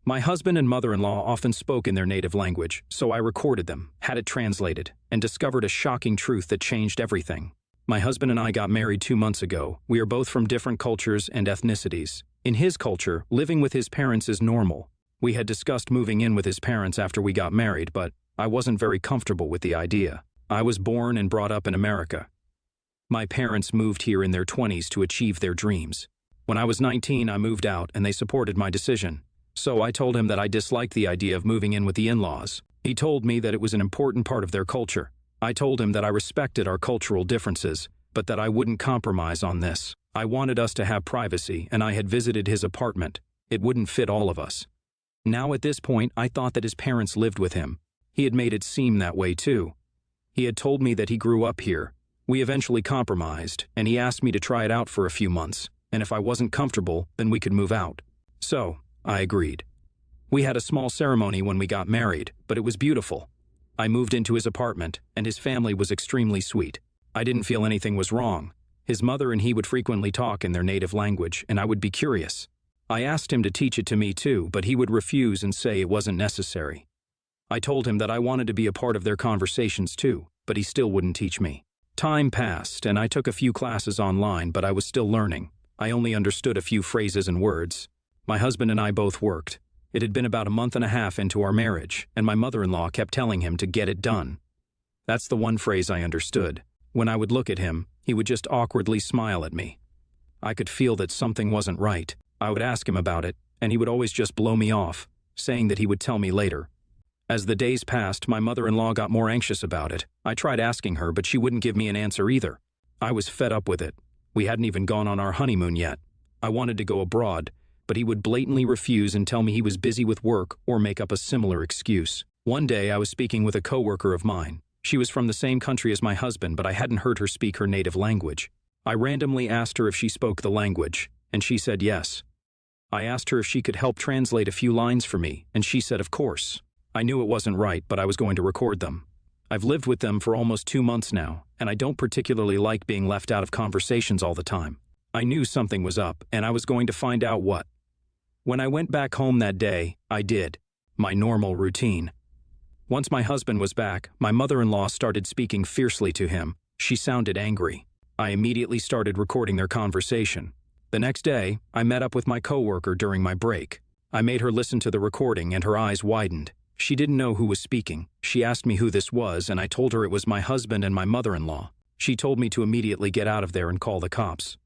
My husband and mother-in-law often spoke in their native language, so I recorded them, had it translated, and discovered a shocking truth that changed everything. My husband and I got married 2 months ago. We are both from different cultures and ethnicities. In his culture, living with his parents is normal. We had discussed moving in with his parents after we got married, but I wasn't very comfortable with the idea. I was born and brought up in America. My parents moved here in their 20s to achieve their dreams. When I was 19, I moved out and they supported my decision. So I told him that I disliked the idea of moving in with the in-laws. He told me that it was an important part of their culture. I told him that I respected our cultural differences, but that I wouldn't compromise on this. I wanted us to have privacy, and I had visited his apartment. It wouldn't fit all of us. Now at this point, I thought that his parents lived with him. He had made it seem that way too. He had told me that he grew up here. We eventually compromised, and he asked me to try it out for a few months, and if I wasn't comfortable, then we could move out. So, I agreed. We had a small ceremony when we got married, but it was beautiful. I moved into his apartment, and his family was extremely sweet. I didn't feel anything was wrong. His mother and he would frequently talk in their native language, and I would be curious. I asked him to teach it to me too, but he would refuse and say it wasn't necessary. I told him that I wanted to be a part of their conversations too, but he still wouldn't teach me. Time passed, and I took a few classes online, but I was still learning. I only understood a few phrases and words. My husband and I both worked. It had been about a month and a half into our marriage, and my mother-in-law kept telling him to get it done. That's the one phrase I understood. When I would look at him, he would just awkwardly smile at me. I could feel that something wasn't right. I would ask him about it, and he would always just blow me off, saying that he would tell me later. As the days passed, my mother-in-law got more anxious about it. I tried asking her, but she wouldn't give me an answer either. I was fed up with it. We hadn't even gone on our honeymoon yet. I wanted to go abroad, but he would blatantly refuse and tell me he was busy with work or make up a similar excuse. One day, I was speaking with a coworker of mine. She was from the same country as my husband, but I hadn't heard her speak her native language. I randomly asked her if she spoke the language, and she said yes. I asked her if she could help translate a few lines for me, and she said of course. I knew it wasn't right, but I was going to record them. I've lived with them for almost 2 months now, and I don't particularly like being left out of conversations all the time. I knew something was up, and I was going to find out what. When I went back home that day, I did. My normal routine. Once my husband was back, my mother-in-law started speaking fiercely to him. She sounded angry. I immediately started recording their conversation. The next day, I met up with my coworker during my break. I made her listen to the recording and her eyes widened. She didn't know who was speaking. She asked me who this was, and I told her it was my husband and my mother-in-law. She told me to immediately get out of there and call the cops.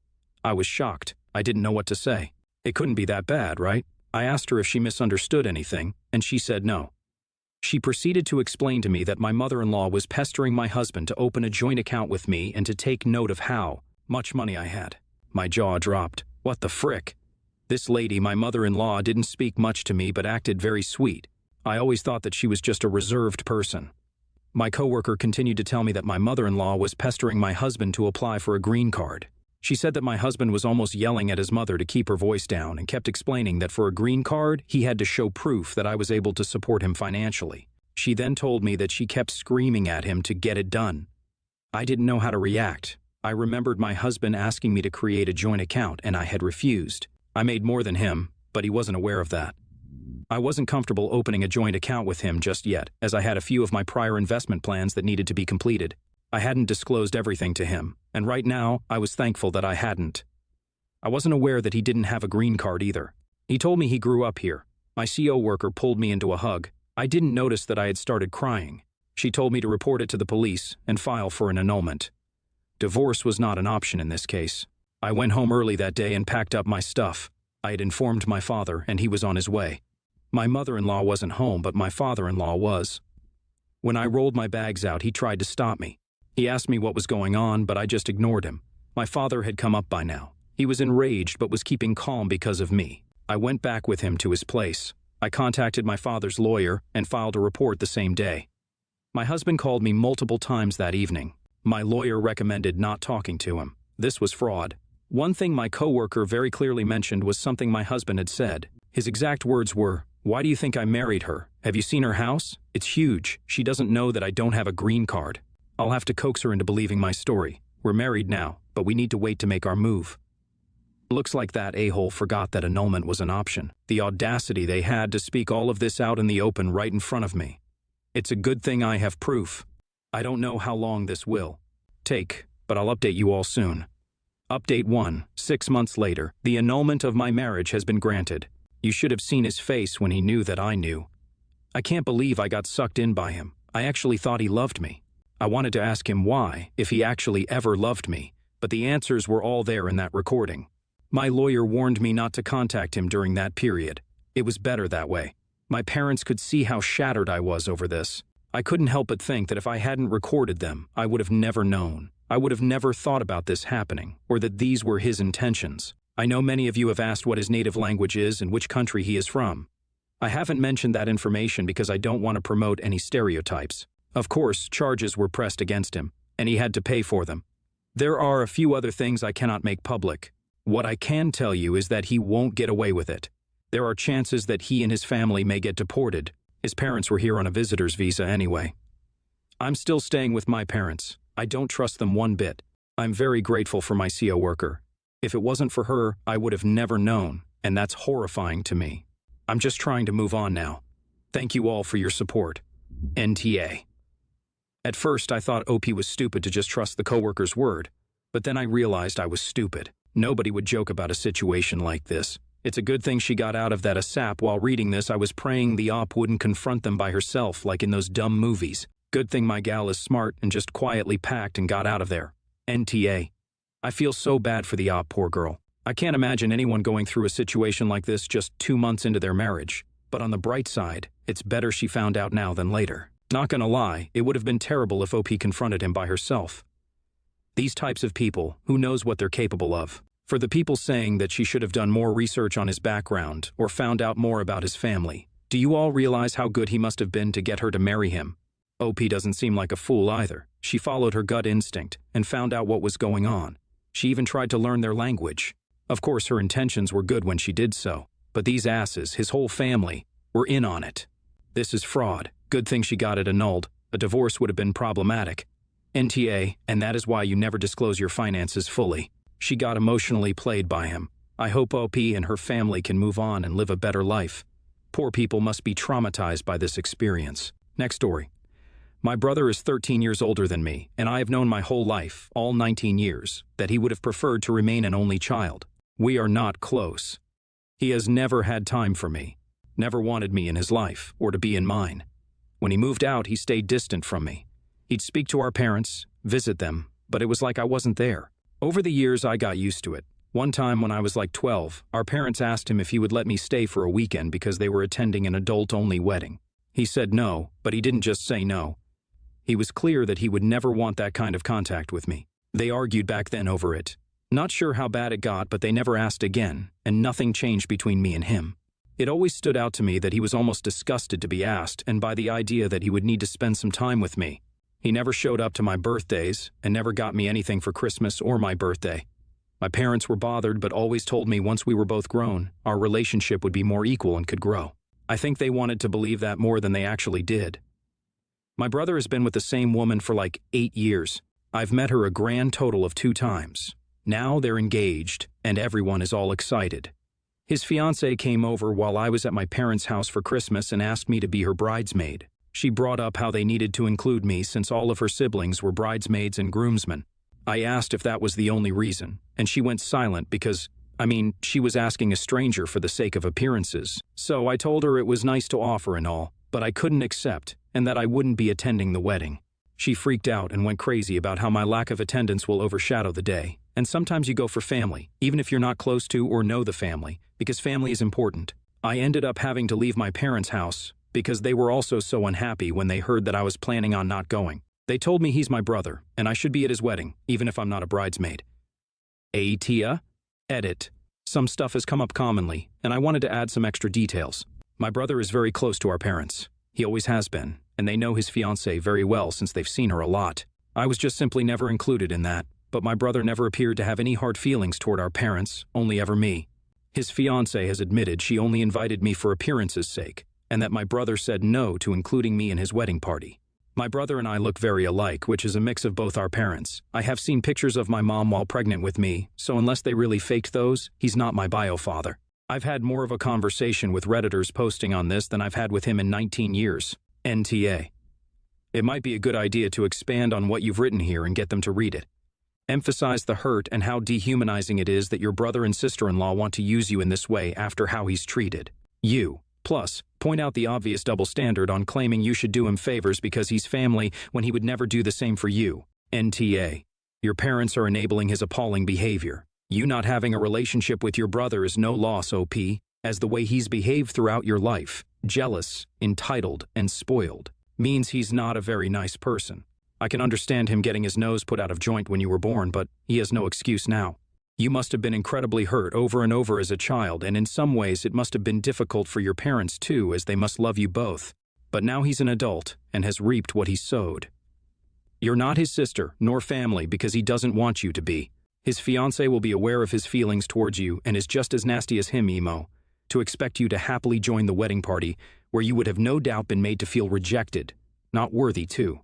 I was shocked. I didn't know what to say. It couldn't be that bad, right? I asked her if she misunderstood anything, and she said no. She proceeded to explain to me that my mother-in-law was pestering my husband to open a joint account with me and to take note of how much money I had. My jaw dropped. What the frick? This lady, my mother-in-law, didn't speak much to me but acted very sweet. I always thought that she was just a reserved person. My coworker continued to tell me that my mother-in-law was pestering my husband to apply for a green card. She said that my husband was almost yelling at his mother to keep her voice down and kept explaining that for a green card, he had to show proof that I was able to support him financially. She then told me that she kept screaming at him to get it done. I didn't know how to react. I remembered my husband asking me to create a joint account, and I had refused. I made more than him, but he wasn't aware of that. I wasn't comfortable opening a joint account with him just yet, as I had a few of my prior investment plans that needed to be completed. I hadn't disclosed everything to him, and right now, I was thankful that I hadn't. I wasn't aware that he didn't have a green card either. He told me he grew up here. My CO worker pulled me into a hug. I didn't notice that I had started crying. She told me to report it to the police and file for an annulment. Divorce was not an option in this case. I went home early that day and packed up my stuff. I had informed my father, and he was on his way. My mother-in-law wasn't home, but my father-in-law was. When I rolled my bags out, he tried to stop me. He asked me what was going on, but I just ignored him. My father had come up by now. He was enraged, but was keeping calm because of me. I went back with him to his place. I contacted my father's lawyer and filed a report the same day. My husband called me multiple times that evening. My lawyer recommended not talking to him. This was fraud. One thing my coworker very clearly mentioned was something my husband had said. His exact words were, "Why do you think I married her? Have you seen her house? It's huge. She doesn't know that I don't have a green card. I'll have to coax her into believing my story. We're married now, but we need to wait to make our move." Looks like that a-hole forgot that annulment was an option. The audacity they had to speak all of this out in the open right in front of me. It's a good thing I have proof. I don't know how long this will take, but I'll update you all soon. Update 1. 6 months later, the annulment of my marriage has been granted. You should have seen his face when he knew that I knew. I can't believe I got sucked in by him. I actually thought he loved me. I wanted to ask him why, if he actually ever loved me, but the answers were all there in that recording. My lawyer warned me not to contact him during that period. It was better that way. My parents could see how shattered I was over this. I couldn't help but think that if I hadn't recorded them, I would have never known. I would have never thought about this happening, or that these were his intentions. I know many of you have asked what his native language is and which country he is from. I haven't mentioned that information because I don't want to promote any stereotypes. Of course, charges were pressed against him, and he had to pay for them. There are a few other things I cannot make public. What I can tell you is that he won't get away with it. There are chances that he and his family may get deported. His parents were here on a visitor's visa anyway. I'm still staying with my parents. I don't trust them one bit. I'm very grateful for my CO worker. If it wasn't for her, I would have never known, and that's horrifying to me. I'm just trying to move on now. Thank you all for your support. NTA. At first, I thought OP was stupid to just trust the coworker's word, but then I realized I was stupid. Nobody would joke about a situation like this. It's a good thing she got out of that ASAP. While reading this, I was praying the op wouldn't confront them by herself like in those dumb movies. Good thing my gal is smart and just quietly packed and got out of there. NTA. I feel so bad for the op, poor girl. I can't imagine anyone going through a situation like this just 2 months into their marriage. But on the bright side, it's better she found out now than later. Not gonna lie, it would have been terrible if OP confronted him by herself. These types of people, who knows what they're capable of? For the people saying that she should have done more research on his background or found out more about his family, do you all realize how good he must have been to get her to marry him? OP doesn't seem like a fool either. She followed her gut instinct and found out what was going on. She even tried to learn their language. Of course, her intentions were good when she did so, but these asses, his whole family, were in on it. This is fraud. Good thing she got it annulled. A divorce would have been problematic. NTA, and that is why you never disclose your finances fully. She got emotionally played by him. I hope OP and her family can move on and live a better life. Poor people must be traumatized by this experience. Next story. My brother is 13 years older than me, and I have known my whole life, all 19 years, that he would have preferred to remain an only child. We are not close. He has never had time for me, never wanted me in his life, or to be in mine. When he moved out, he stayed distant from me. He'd speak to our parents, visit them, but it was like I wasn't there. Over the years, I got used to it. One time when I was like 12, our parents asked him if he would let me stay for a weekend because they were attending an adult-only wedding. He said no, but he didn't just say no. He was clear that he would never want that kind of contact with me. They argued back then over it. Not sure how bad it got, but they never asked again, and nothing changed between me and him. It always stood out to me that he was almost disgusted to be asked and by the idea that he would need to spend some time with me. He never showed up to my birthdays and never got me anything for Christmas or my birthday. My parents were bothered but always told me once we were both grown, our relationship would be more equal and could grow. I think they wanted to believe that more than they actually did. My brother has been with the same woman for like 8 years. I've met her a grand total of 2 times. Now they're engaged, and everyone is all excited. His fiancée came over while I was at my parents' house for Christmas and asked me to be her bridesmaid. She brought up how they needed to include me since all of her siblings were bridesmaids and groomsmen. I asked if that was the only reason, and she went silent because, she was asking a stranger for the sake of appearances. So I told her it was nice to offer and all, but I couldn't accept, and that I wouldn't be attending the wedding. She freaked out and went crazy about how my lack of attendance will overshadow the day. And sometimes you go for family, even if you're not close to or know the family, because family is important. I ended up having to leave my parents' house because they were also so unhappy when they heard that I was planning on not going. They told me he's my brother, and I should be at his wedding, even if I'm not a bridesmaid. Tia? Edit. Some stuff has come up commonly, and I wanted to add some extra details. My brother is very close to our parents. He always has been, and they know his fiancée very well since they've seen her a lot. I was just simply never included in that, but my brother never appeared to have any hard feelings toward our parents, only ever me. His fiancée has admitted she only invited me for appearances' sake, and that my brother said no to including me in his wedding party. My brother and I look very alike, which is a mix of both our parents. I have seen pictures of my mom while pregnant with me, so unless they really faked those, he's not my bio father. I've had more of a conversation with Redditors posting on this than I've had with him in 19 years. NTA. It might be a good idea to expand on what you've written here and get them to read it. Emphasize the hurt and how dehumanizing it is that your brother and sister-in-law want to use you in this way after how he's treated you. Plus, point out the obvious double standard on claiming you should do him favors because he's family when he would never do the same for you. NTA. Your parents are enabling his appalling behavior. You not having a relationship with your brother is no loss, OP, as the way he's behaved throughout your life, jealous, entitled, and spoiled, means he's not a very nice person. I can understand him getting his nose put out of joint when you were born, but he has no excuse now. You must have been incredibly hurt over and over as a child, and in some ways it must have been difficult for your parents too, as they must love you both. But now he's an adult and has reaped what he sowed. You're not his sister, nor family, because he doesn't want you to be. His fiancé will be aware of his feelings towards you and is just as nasty as him, Emo. To expect you to happily join the wedding party, where you would have no doubt been made to feel rejected, not worthy too.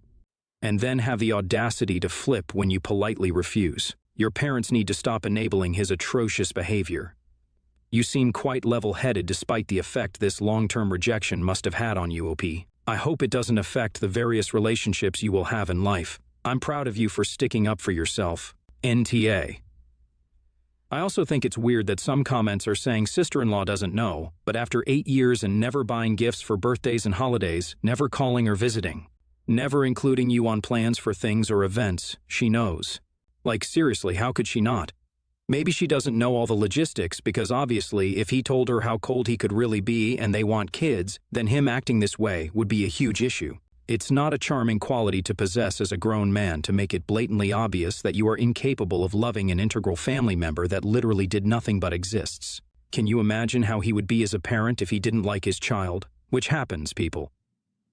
And then have the audacity to flip when you politely refuse. Your parents need to stop enabling his atrocious behavior. You seem quite level-headed despite the effect this long-term rejection must have had on you, OP. I hope it doesn't affect the various relationships you will have in life. I'm proud of you for sticking up for yourself. NTA. I also think it's weird that some comments are saying sister-in-law doesn't know, but after 8 years and never buying gifts for birthdays and holidays, never calling or visiting, never including you on plans for things or events, she knows. Like, seriously, how could she not? Maybe she doesn't know all the logistics because obviously if he told her how cold he could really be and they want kids, then him acting this way would be a huge issue. It's not a charming quality to possess as a grown man to make it blatantly obvious that you are incapable of loving an integral family member that literally did nothing but exists. Can you imagine how he would be as a parent if he didn't like his child? Which happens, people.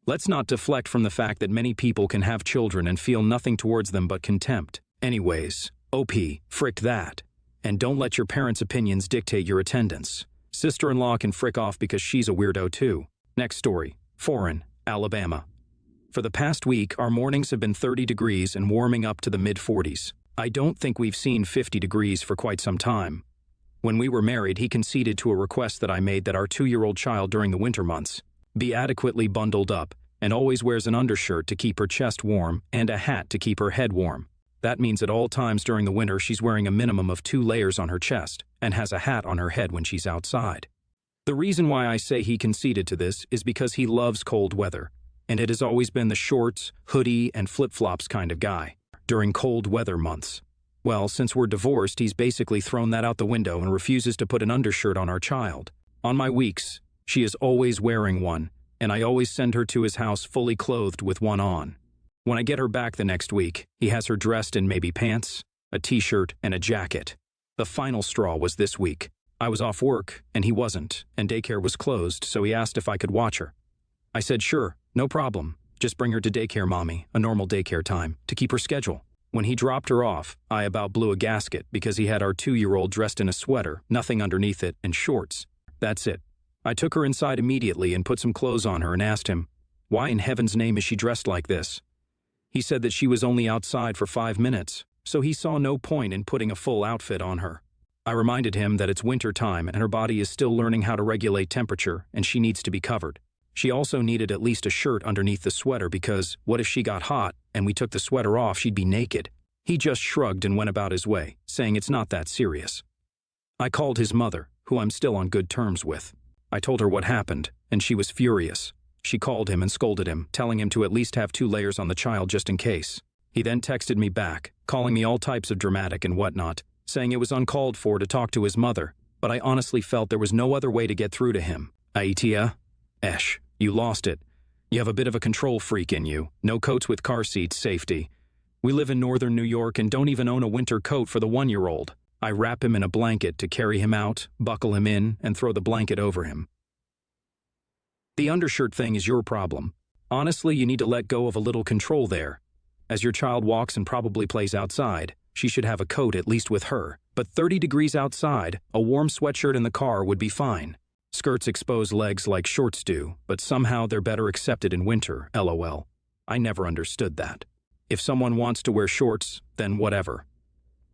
Let's not deflect from the fact that many people can have children and feel nothing towards them but contempt. Anyways, OP, frick that. And don't let your parents' opinions dictate your attendance. Sister-in-law can frick off because she's a weirdo too. Next story. Foreign, Alabama. For the past week, our mornings have been 30 degrees and warming up to the mid-40s. I don't think we've seen 50 degrees for quite some time. When we were married, he conceded to a request that I made that our 2-year-old child during the winter months be adequately bundled up and always wears an undershirt to keep her chest warm and a hat to keep her head warm. That means at all times during the winter she's wearing a minimum of 2 layers on her chest and has a hat on her head when she's outside. The reason why I say he conceded to this is because he loves cold weather, and it has always been the shorts, hoodie, and flip-flops kind of guy during cold weather months. Well, since we're divorced, he's basically thrown that out the window and refuses to put an undershirt on our child. On my weeks, she is always wearing one, and I always send her to his house fully clothed with one on. When I get her back the next week, he has her dressed in maybe pants, a t-shirt, and a jacket. The final straw was this week. I was off work, and he wasn't, and daycare was closed, so he asked if I could watch her. I said sure, no problem. Just bring her to daycare, mommy, a normal daycare time, to keep her schedule. When he dropped her off, I about blew a gasket because he had our 2-year-old dressed in a sweater, nothing underneath it, and shorts. That's it. I took her inside immediately and put some clothes on her and asked him, why in heaven's name is she dressed like this? He said that she was only outside for 5 minutes, so he saw no point in putting a full outfit on her. I reminded him that it's winter time and her body is still learning how to regulate temperature and she needs to be covered. She also needed at least a shirt underneath the sweater because what if she got hot and we took the sweater off, she'd be naked. He just shrugged and went about his way, saying it's not that serious. I called his mother, who I'm still on good terms with. I told her what happened, and she was furious. She called him and scolded him, telling him to at least have 2 layers on the child just in case. He then texted me back, calling me all types of dramatic and whatnot, saying it was uncalled for to talk to his mother, but I honestly felt there was no other way to get through to him. Aitia? Esh, you lost it. You have a bit of a control freak in you. No coats with car seats, safety. We live in northern New York and don't even own a winter coat for the 1-year-old. I wrap him in a blanket to carry him out, buckle him in, and throw the blanket over him. The undershirt thing is your problem. Honestly, you need to let go of a little control there. As your child walks and probably plays outside, she should have a coat at least with her. But 30 degrees outside, a warm sweatshirt in the car would be fine. Skirts expose legs like shorts do, but somehow they're better accepted in winter, LOL. I never understood that. If someone wants to wear shorts, then whatever.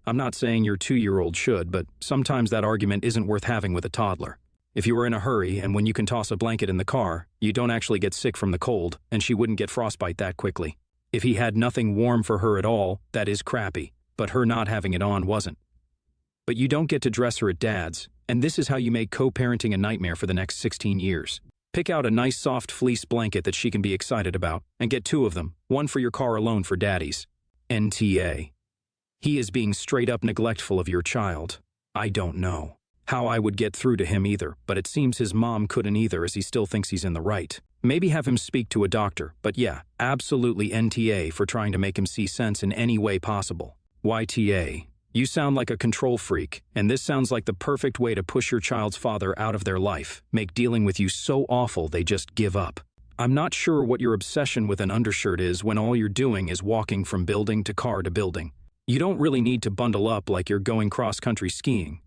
I'm not saying your 2-year-old should, but sometimes that argument isn't worth having with a toddler. If you were in a hurry and when you can toss a blanket in the car, you don't actually get sick from the cold, and she wouldn't get frostbite that quickly. If he had nothing warm for her at all, that is crappy, but her not having it on wasn't. But you don't get to dress her at Dad's, and this is how you make co-parenting a nightmare for the next 16 years. Pick out a nice soft fleece blanket that she can be excited about, and get 2 of them, one for your car alone for Daddy's. NTA. He is being straight up neglectful of your child. I don't know how I would get through to him either, but it seems his mom couldn't either as he still thinks he's in the right. Maybe have him speak to a doctor, but yeah, absolutely NTA for trying to make him see sense in any way possible. YTA. You sound like a control freak, and this sounds like the perfect way to push your child's father out of their life, make dealing with you so awful they just give up. I'm not sure what your obsession with an undershirt is when all you're doing is walking from building to car to building. You don't really need to bundle up like you're going cross-country skiing.